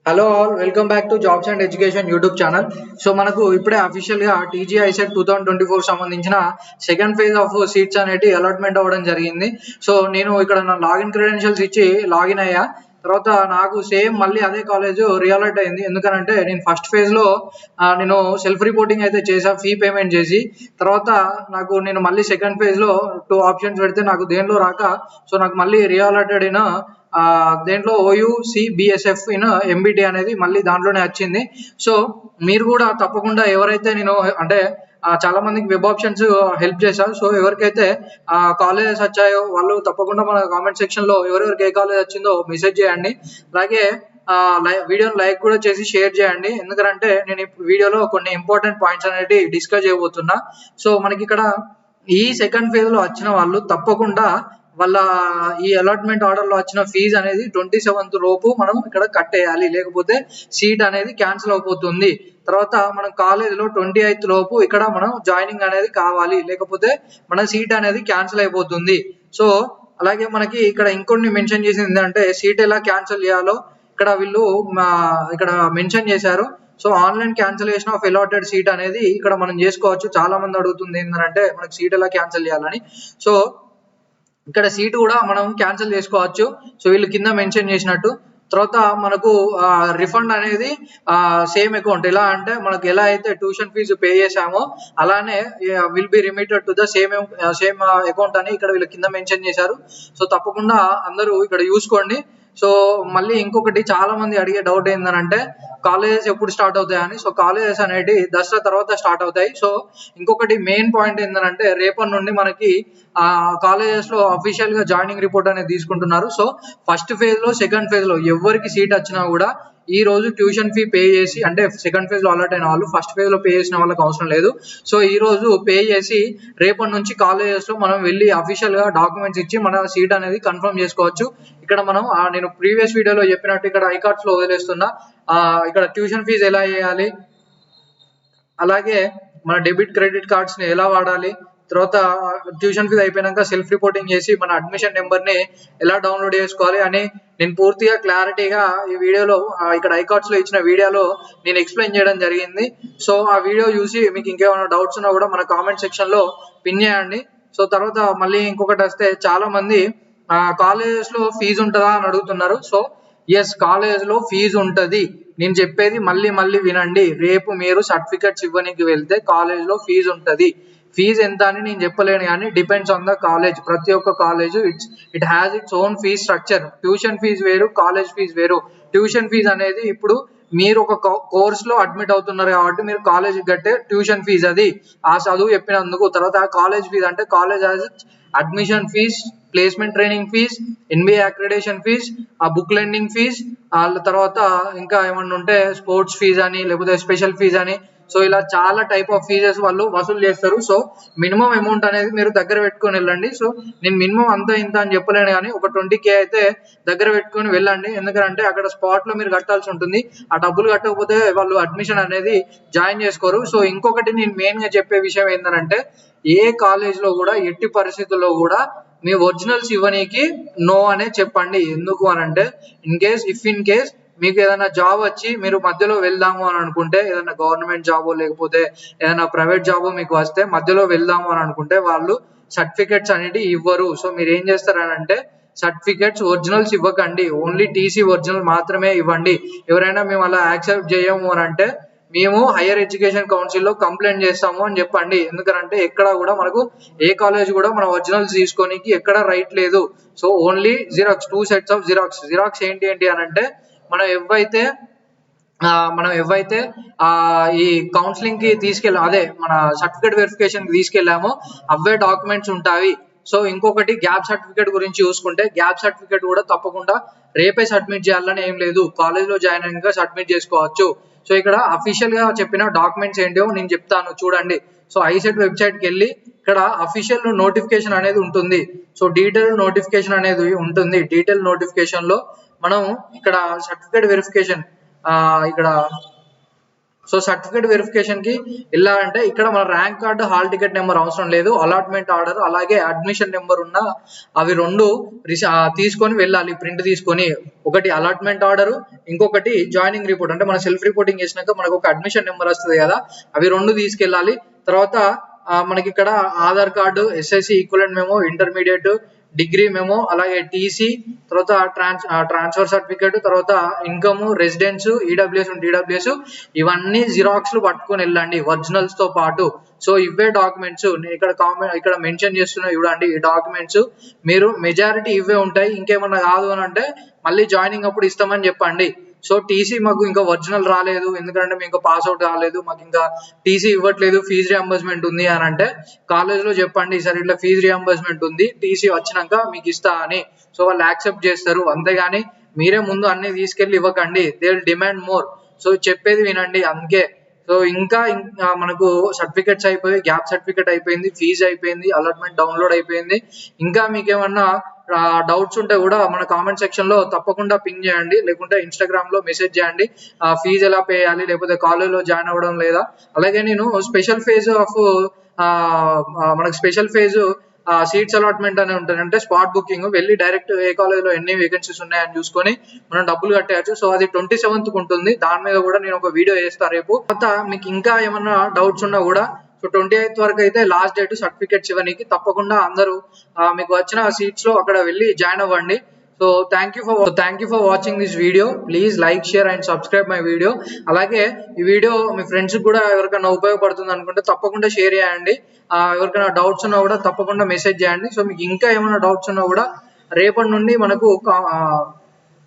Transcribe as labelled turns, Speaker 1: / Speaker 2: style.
Speaker 1: Hello all, welcome back to jobs and education YouTube channel. So మనకు ఇప్పుడే official గా TG ICET 2024 సంబంధించిన second phase of seats అనేది allotment అవ్వడం జరిగింది. సో నేను ఇక్కడ నా లాగిన్ క్రెడెన్షియల్స్ ఇచ్చి లాగిన్ అయ్యా. తర్వాత నాకు సేమ్ మళ్ళీ అదే కాలేజ్ రియాలైట్ అయింది. ఎందుకంటే నేను ఫస్ట్ ఫేజ్ లో నేను సెల్ఫ్ రిపోర్టింగ్ అయితే చేసా, ఫీ పేమెంట్ చేసి. తర్వాత నేను మళ్ళీ సెకండ్ ఫేజ్ లో 2 ఆప్షన్స్ పెడితే నాకు దేనిలో రాక, సో నాకు మళ్ళీ రియాలైటెడ్ అయిన దేంట్లో OUCBSF ఇన్ MBT అనేది మళ్ళీ దాంట్లోనే వచ్చింది. సో మీరు కూడా తప్పకుండా ఎవరైతే నేను అంటే చాలా మందికి వెబ్ ఆప్షన్స్ హెల్ప్ చేశాను. సో ఎవరికైతే కాలేజెస్ వచ్చాయో వాళ్ళు తప్పకుండా మన కామెంట్ సెక్షన్ లో ఎవరెవరికి ఏ కాలేజ్ వచ్చిందో మెసేజ్ చేయండి. అలాగే వీడియోని లైక్ కూడా చేసి షేర్ చేయండి. ఎందుకంటే నేను ఈ వీడియోలో కొన్ని ఇంపార్టెంట్ పాయింట్స్ అనేది డిస్కస్ చేయబోతున్నా. సో మనకి ఇక్కడ ఈ సెకండ్ ఫేజ్ లో వచ్చిన వాళ్ళు తప్పకుండా వాళ్ళ ఈ అలాట్మెంట్ ఆర్డర్ లో వచ్చిన ఫీజు అనేది 27th లోపు మనం ఇక్కడ కట్టేయాలి, లేకపోతే సీట్ అనేది క్యాన్సిల్ అయిపోతుంది. తర్వాత మనం కాలేజ్ లో 28th లోపు ఇక్కడ మనం జాయినింగ్ అనేది కావాలి, లేకపోతే మన సీట్ అనేది క్యాన్సిల్ అయిపోతుంది. సో అలాగే మనకి ఇక్కడ ఇంకొన్ని మెన్షన్ చేసింది ఏంటంటే సీట్ ఎలా క్యాన్సిల్ చేయాలో ఇక్కడ వీళ్ళు ఇక్కడ మెన్షన్ చేశారు. So online cancellation of allotted seat అనేది ఇక్కడ మనం చేసుకోవచ్చు. చాలా మంది అడుగుతుంది ఏంటంటే మనకి సీట్ ఎలా క్యాన్సిల్ చేయాలని. సో ఇక్కడ సీట్ కూడా మనం క్యాన్సిల్ చేసుకోవచ్చు. సో వీళ్ళు కింద మెన్షన్ చేసినట్టు. తర్వాత మనకు రిఫండ్ అనేది సేమ్ అకౌంట్. ఎలా అంటే మనకు ఎలా అయితే ట్యూషన్ ఫీజు పే చేసామో అలానే will be remitted to the same account అని ఇక్కడ వీళ్ళు కింద మెన్షన్ చేశారు. సో తప్పకుండా అందరూ ఇక్కడ చూసుకోండి. సో మళ్ళీ ఇంకొకటి చాలా మంది అడిగే డౌట్ ఏంటంటే కాలేజెస్ ఎప్పుడు స్టార్ట్ అవుతాయని. సో కాలేజెస్ అనేవి దసరా తర్వాత స్టార్ట్ అవుతాయి. సో ఇంకొకటి మెయిన్ పాయింట్ ఏంటంటే రేపటి నుండి మనకి కాలేజెస్ లో అఫీషియల్ గా జాయినింగ్ రిపోర్ట్ అనేది తీసుకుంటున్నారు. సో ఫస్ట్ ఫేజ్ లో సెకండ్ ఫేజ్ లో ఎవరికి సీట్ వచ్చినా కూడా ఈ రోజు ట్యూషన్ ఫీ పే చేసి, అంటే సెకండ్ ఫేజ్ లో అలాట్ అయిన వాళ్ళు ఫస్ట్ ఫేజ్ లో పే చేసిన వాళ్ళకి అవసరం లేదు. సో ఈ రోజు పే చేసి రేపటి నుంచి కాలేజెస్ లో మనం వెళ్ళి అఫీషియల్ గా డాక్యుమెంట్స్ ఇచ్చి మన సీట్ అనేది కన్ఫర్మ్ చేసుకోవచ్చు. ఇక్కడ మనం నేను ప్రీవియస్ వీడియోలో చెప్పినట్టు ఇక్కడ ఐకార్డ్స్ లో వదిలేస్తున్నా. ఇక్కడ ట్యూషన్ ఫీజు ఎలా చేయాలి, అలాగే మన డెబిట్ క్రెడిట్ కార్డ్స్ ని ఎలా వాడాలి, తర్వాత ట్యూషన్ ఫీజు అయిపోయినాక సెల్ఫ్ రిపోర్టింగ్ చేసి మన అడ్మిషన్ నెంబర్ ని ఎలా డౌన్లోడ్ చేసుకోవాలి అని నేను పూర్తిగా క్లారిటీగా ఈ వీడియోలో ఇక్కడ ఐకార్డ్స్ లో ఇచ్చిన వీడియోలో నేను ఎక్స్ప్లెయిన్ చేయడం జరిగింది. సో ఆ వీడియో చూసి మీకు ఇంకేమైనా డౌట్స్ ఉన్నా కూడా మన కామెంట్ సెక్షన్ లో పిన్ చేయండి. సో తర్వాత మళ్ళీ ఇంకొకటి వస్తే చాలా మంది కాలేజెస్ లో ఫీజు ఉంటుందా అని అడుగుతున్నారు. సో ఎస్, కాలేజ్ లో ఫీజు ఉంటది. నేను చెప్పేది మళ్ళీ మళ్ళీ వినండి. రేపు మీరు సర్టిఫికెట్స్ ఇవ్వడానికి వెళ్తే కాలేజ్ లో ఫీజు ఉంటది. ఫీజు ఎంత అని నేను చెప్పలేను, కానీ డిపెండ్స్ ఆన్ ద కాలేజ్. ప్రతి ఒక్క college it has its own fees structure. Tuition fees వేరు, కాలేజ్ ఫీజు వేరు. ట్యూషన్ ఫీజు అనేది ఇప్పుడు మీరు ఒక కోర్స్ లో అడ్మిట్ అవుతున్నారు కాబట్టి మీరు కాలేజ్ కట్టే ట్యూషన్ ఫీజు అది, ఆ చదువు చెప్పినందుకు. తర్వాత కాలేజ్ ఫీజు అంటే college has admission fees, placement training fees, NBA accreditation fees, book lending fees, తర్వాత ఇంకా ఏమన్నా ఉంటే స్పోర్ట్స్ ఫీజ్ అని, లేకపోతే స్పెషల్ ఫీజ్ అని. సో ఇలా చాలా టైప్ ఆఫ్ ఫీజెస్ వాళ్ళు వసూలు చేస్తారు. సో మినిమం అమౌంట్ అనేది మీరు దగ్గర పెట్టుకొని వెళ్ళండి. సో నేను మినిమం అంత ఇంత అని చెప్పలేను, కానీ ఒక 20K అయితే దగ్గర పెట్టుకొని వెళ్ళండి. ఎందుకంటే అక్కడ స్పాట్ లో మీరు కట్టాల్సి ఉంటుంది. ఆ డబ్బులు కట్టకపోతే వాళ్ళు అడ్మిషన్ అనేది జాయిన్ చేసుకోరు. సో ఇంకొకటి నేను మెయిన్ గా చెప్పే విషయం ఏంటంటే ఏ కాలేజ్ లో కూడా ఎట్టి పరిస్థితుల్లో కూడా మీ ఒరిజినల్స్ ఇవ్వనీకి నో అనే చెప్పండి. ఎందుకు అని అంటే ఇన్ కేస్ మీకు ఏదైనా జాబ్ వచ్చి మీరు మధ్యలో వెళ్దాము అని అనుకుంటే, ఏదైనా గవర్నమెంట్ జాబో లేకపోతే ఏదైనా ప్రైవేట్ జాబో మీకు వస్తే మధ్యలో వెళ్దాము అని అనుకుంటే వాళ్ళు సర్టిఫికెట్స్ అనేది ఇవ్వరు. సో మీరు ఏం చేస్తారనంటే సర్టిఫికెట్స్ ఒరిజినల్స్ ఇవ్వకండి, ఓన్లీ టీసీ ఒరిజినల్ మాత్రమే ఇవ్వండి. ఎవరైనా మేము అలా యాక్సెప్ట్ చేయము అని అంటే మేము హైయర్ ఎడ్యుకేషన్ కౌన్సిల్ లో కంప్లైంట్ చేస్తాము అని చెప్పండి. ఎందుకంటే ఎక్కడ కూడా మనకు ఏ కాలేజ్ కూడా మన ఒరిజినల్స్ తీసుకోనికి ఎక్కడ రైట్ లేదు. So only xerox, 2 sets of xerox ఏంటి అని అంటే మనం ఎవైతే ఈ కౌన్సిలింగ్ కి అదే మన సర్టిఫికేట్ వెరిఫికేషన్ కి తీసుకెళ్ళామో అవే డాక్యుమెంట్స్ ఉంటాయి. సో ఇంకొకటి గ్యాప్ సర్టిఫికేట్ గురించి చూసుకుంటే గ్యాప్ సర్టిఫికేట్ కూడా తప్పకుండా రేపే సబ్మిట్ చేయాలని ఏం లేదు, కాలేజ్ లో జాయిన్ అయినాక సబ్మిట్ చేసుకోవచ్చు. సో ఇక్కడ అఫీషియల్ గా చెప్పిన డాక్యుమెంట్స్ ఏంటో నేను చెప్తాను చూడండి. సో ఐసెట్ వెబ్సైట్ కి వెళ్ళి ఇక్కడ అఫీషియల్ నోటిఫికేషన్ అనేది ఉంటుంది. సో డీటెయిల్ నోటిఫికేషన్ అనేది ఉంటుంది. డీటెయిల్ నోటిఫికేషన్ లో మనం ఇక్కడ సర్టిఫికేట్ వెరిఫికేషన్ ఇక్కడ సో సర్టిఫికేట్ వెరిఫికేషన్ కి వెళ్ళాలంటే ఇక్కడ మన rank card, hall ticket number అవసరం లేదు, అలాట్మెంట్ ఆర్డర్ అలాగే అడ్మిషన్ నెంబర్ ఉన్న అవి రెండు తీసుకొని వెళ్ళాలి, ప్రింట్ తీసుకొని. ఒకటి అలాట్మెంట్ ఆర్డర్, ఇంకొకటి జాయినింగ్ రిపోర్ట్. అంటే మన సెల్ఫ్ రిపోర్టింగ్ చేసినాక మనకు ఒక అడ్మిషన్ నెంబర్ వస్తుంది కదా, అవి రెండు తీసుకెళ్ళాలి. తర్వాత మనకి ఇక్కడ Aadhaar card, SSC equivalent memo, intermediate, degree memo, అలాగే టీసీ, తర్వాత ట్రాన్స్ఫర్ సర్టిఫికేట్, తర్వాత ఇన్కమ్, రెసిడెన్స్, ఈడబ్ల్యూఎస్ ఉంటే ఈడబ్ల్యూఎస్, ఇవన్నీ జిరాక్స్లు పట్టుకొని వెళ్ళండి ఒరిజినల్స్ తో పాటు. సో ఇవే డాక్యుమెంట్స్ నేను ఇక్కడ మెన్షన్ చేస్తున్నా చూడండి. ఈ డాక్యుమెంట్స్ మీరు మెజారిటీ ఇవే ఉంటాయి. ఇంకేమన్నా కాదు అని అంటే మళ్ళీ జాయినింగ్ అప్పుడు ఇస్తామని చెప్పండి. సో టీసీ మాకు ఇంకా ఒరిజినల్ రాలేదు, ఎందుకంటే మేము ఇంకా పాస్ అవుట్ కాలేదు, మాకు ఇంకా టీసీ ఇవ్వట్లేదు, ఫీజు రియంబర్స్మెంట్ ఉంది అని అంటే కాలేజ్ లో చెప్పండి, సరే ఇట్లా ఫీజు రియంబర్స్మెంట్ ఉంది, టీసీ వచ్చినాక మీకు ఇస్తా అని. సో వాళ్ళు యాక్సెప్ట్ చేస్తారు. అంతేగాని మీరే ముందు అన్ని తీసుకెళ్లి ఇవ్వకండి, they will demand more. So చెప్పేది వినండి అందుకే. సో ఇంకా మనకు సర్టిఫికెట్స్ అయిపోయి, గ్యాప్ సర్టిఫికెట్ అయిపోయింది, ఫీజు అయిపోయింది, అలాట్మెంట్ డౌన్లోడ్ అయిపోయింది. ఇంకా మీకు ఏమన్నా డౌట్స్ ఉంటే కూడా మన కామెంట్ సెక్షన్ లో తప్పకుండా పింగ్ చేయండి, లేకుంటే ఇన్స్టాగ్రామ్ లో మెసేజ్ చేయండి. ఫీజు ఎలా పే చేయాలి, లేకపోతే కాలేజ్ లో జాయిన్ అవ్వడం లేదా. అలాగే నేను స్పెషల్ ఫేజ్ ఆఫ్ మనకు స్పెషల్ ఫేజ్ సీట్స్ అలాట్మెంట్ అని ఉంటుంది. అంటే స్పాట్ బుకింగ్, వెళ్ళి డైరెక్ట్ ఏ కాలేజ్ లో ఎన్ని వేకెన్సీస్ ఉన్నాయని చూసుకొని మనం డబ్బులు కట్టేయచ్చు. సో అది 27th ఉంటుంది. దాని మీద కూడా నేను ఒక వీడియో చేస్తాను రేపు. తర్వాత మీకు ఇంకా ఏమన్నా డౌట్స్ ఉన్నా కూడా సో 28th వరకు అయితే లాస్ట్ డేట్ సర్టిఫికేట్స్ ఇవ్వడానికి. తప్పకుండా అందరూ మీకు వచ్చిన సీట్స్ లో అక్కడ వెళ్ళి జాయిన్ అవ్వండి. So thank you for watching this video. Please like, share and subscribe my video. అలాగే ఈ వీడియో మీ ఫ్రెండ్స్ కూడా ఎవరికైనా ఉపయోగపడుతుంది అనుకుంటే తప్పకుండా షేర్ చేయండి. ఎవరికైనా డౌట్స్ ఉన్నా కూడా తప్పకుండా మెసేజ్ చేయండి. సో మీకు ఇంకా ఏమైనా డౌట్స్ ఉన్నా కూడా రేపటి నుండి మనకు